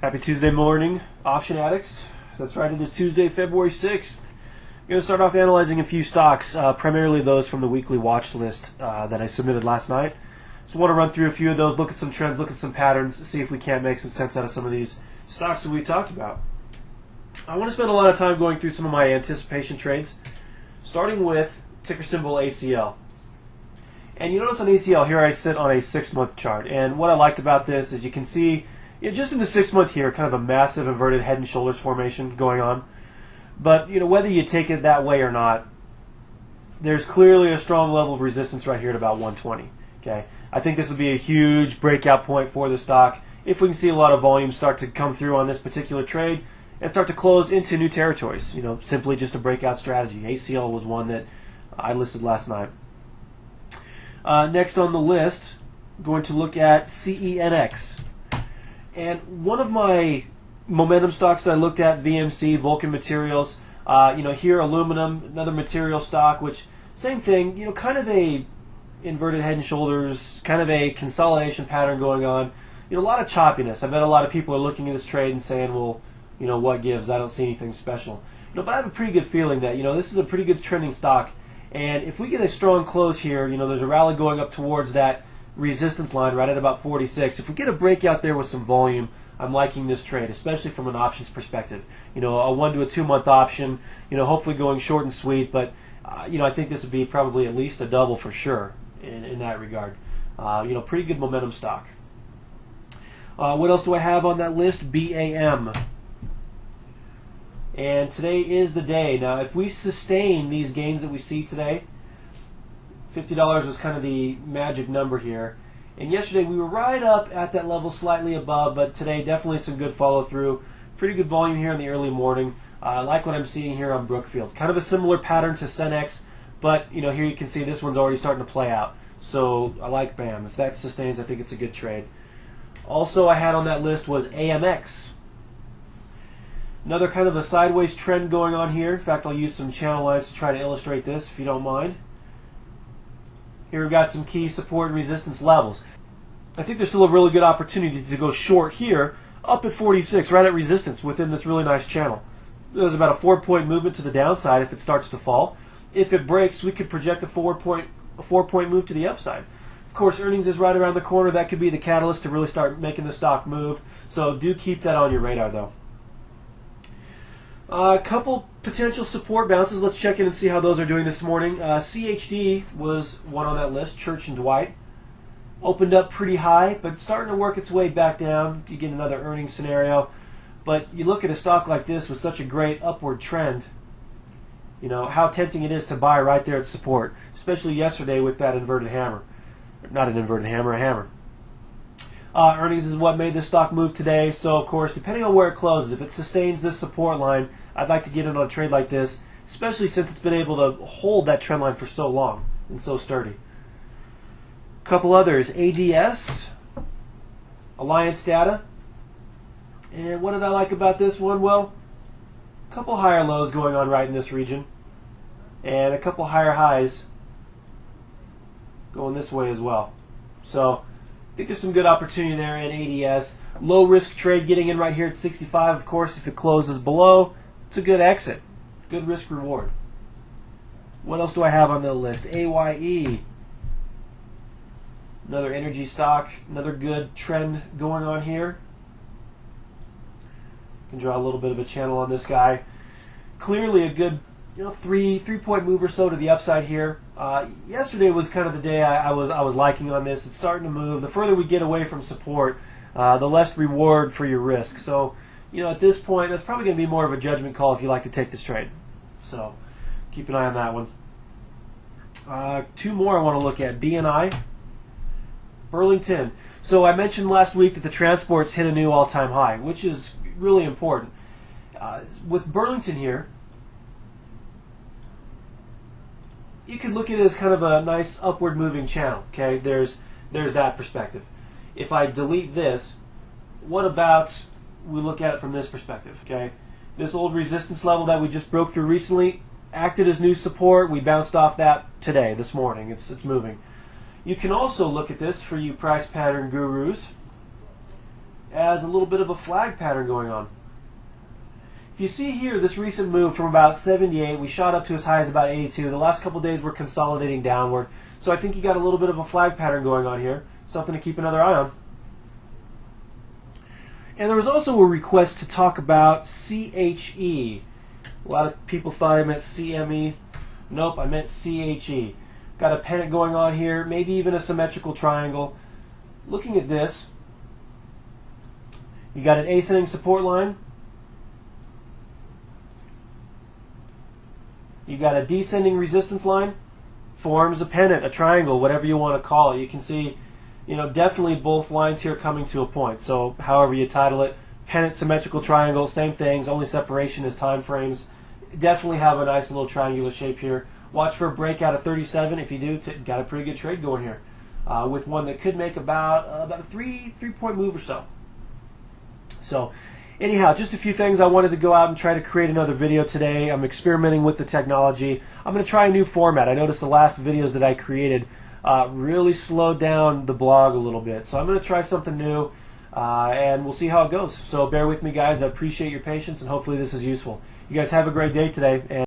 Happy Tuesday morning, option addicts. That's right, it is Tuesday, February 6th. I'm going to start off analyzing a few stocks, primarily those from the weekly watch list that I submitted last night. So I want to run through a few of those, look at some trends, look at some patterns, see if we can't make some sense out of some of these stocks that we talked about. I want to spend a lot of time going through some of my anticipation trades, starting with ticker symbol ACL. And you notice on ACL, here I sit on a 6-month chart. And what I liked about this is you can see, just in the 6-month here, kind of a massive inverted head and shoulders formation going on. But whether you take it that way or not, there's clearly a strong level of resistance right here at about 120. Okay, I think this will be a huge breakout point for the stock if we can see a lot of volume start to come through on this particular trade and start to close into new territories. Simply just a breakout strategy. ACL was one that I listed last night. Next on the list, going to look at CENX. And one of my momentum stocks that I looked at, VMC, Vulcan Materials, here aluminum, another material stock, which same thing, kind of a inverted head and shoulders, kind of a consolidation pattern going on. A lot of choppiness. I bet a lot of people are looking at this trade and saying, well, what gives? I don't see anything special. But I have a pretty good feeling that, this is a pretty good trending stock. And if we get a strong close here, there's a rally going up towards that resistance line right at about 46. If we get a breakout there with some volume, I'm liking this trade, especially from an options perspective. A 1 to a 2 month option, hopefully going short and sweet, but I think this would be probably at least a double for sure in that regard. Pretty good momentum stock. What else do I have on that list? BAM. And today is the day. Now, if we sustain these gains that we see today, $50 was kind of the magic number here. And yesterday we were right up at that level, slightly above, but today definitely some good follow through. Pretty good volume here in the early morning. I like what I'm seeing here on Brookfield. Kind of a similar pattern to Cenex, but here you can see this one's already starting to play out. So I like BAM. If that sustains, I think it's a good trade. Also I had on that list was AMX. Another kind of a sideways trend going on here. In fact, I'll use some channel lines to try to illustrate this, if you don't mind. Here we've got some key support and resistance levels. I think there's still a really good opportunity to go short here, up at 46, right at resistance within this really nice channel. There's about a 4-point movement to the downside if it starts to fall. If it breaks, we could project a 4-point move to the upside. Of course, earnings is right around the corner. That could be the catalyst to really start making the stock move. So do keep that on your radar, though. A couple potential support bounces. Let's check in and see how those are doing this morning. CHD was one on that list, Church and Dwight. Opened up pretty high, but starting to work its way back down. You get another earnings scenario. But you look at a stock like this with such a great upward trend, how tempting it is to buy right there at support, especially yesterday with that inverted hammer. Not an inverted hammer, a hammer. Earnings is what made this stock move today. So, of course, depending on where it closes, if it sustains this support line, I'd like to get in on a trade like this, especially since it's been able to hold that trend line for so long and so sturdy. A couple others, ADS, Alliance Data. And what did I like about this one? Well, a couple higher lows going on right in this region, and a couple higher highs going this way as well. So I think there's some good opportunity there in ADS. Low risk trade getting in right here at 65. Of course, if it closes below, it's a good exit. Good risk reward. What else do I have on the list? AYE. Another energy stock. Another good trend going on here. Can draw a little bit of a channel on this guy. Clearly a good 3-point move or so to the upside here. Yesterday was kind of the day I was liking on this. It's starting to move. The further we get away from support, the less reward for your risk. So, at this point, that's probably going to be more of a judgment call if you like to take this trade. So, keep an eye on that one. Two more I want to look at. BNI, Burlington. So I mentioned last week that the transports hit a new all-time high, which is really important. With Burlington here, you could look at it as kind of a nice upward moving channel. Okay, there's that perspective. If I delete this, what about we look at it from this perspective? Okay, this old resistance level that we just broke through recently acted as new support. We bounced off that today, this morning. It's moving. You can also look at this for you price pattern gurus. as a little bit of a flag pattern going on. If you see here, this recent move from about 78, we shot up to as high as about 82. The last couple days we're consolidating downward. So I think you got a little bit of a flag pattern going on here. Something to keep another eye on. And there was also a request to talk about CHE. A lot of people thought I meant CME. Nope, I meant CHE. Got a pennant going on here, maybe even a symmetrical triangle. Looking at this, you got an ascending support line. You got a descending resistance line. Forms a pennant, a triangle, whatever you want to call it. You can see, definitely both lines here coming to a point. So however you title it, pennant, symmetrical triangle, same things. Only separation is time frames. Definitely have a nice little triangular shape here. Watch for a breakout of 37. If you do, got a pretty good trade going here, with one that could make about a three-point move or so. So anyhow, just a few things. I wanted to go out and try to create another video today. I'm experimenting with the technology. I'm going to try a new format. I noticed the last videos that I created really slowed down the blog a little bit. So I'm going to try something new, and we'll see how it goes. So bear with me, guys. I appreciate your patience, and hopefully this is useful. You guys have a great day today. And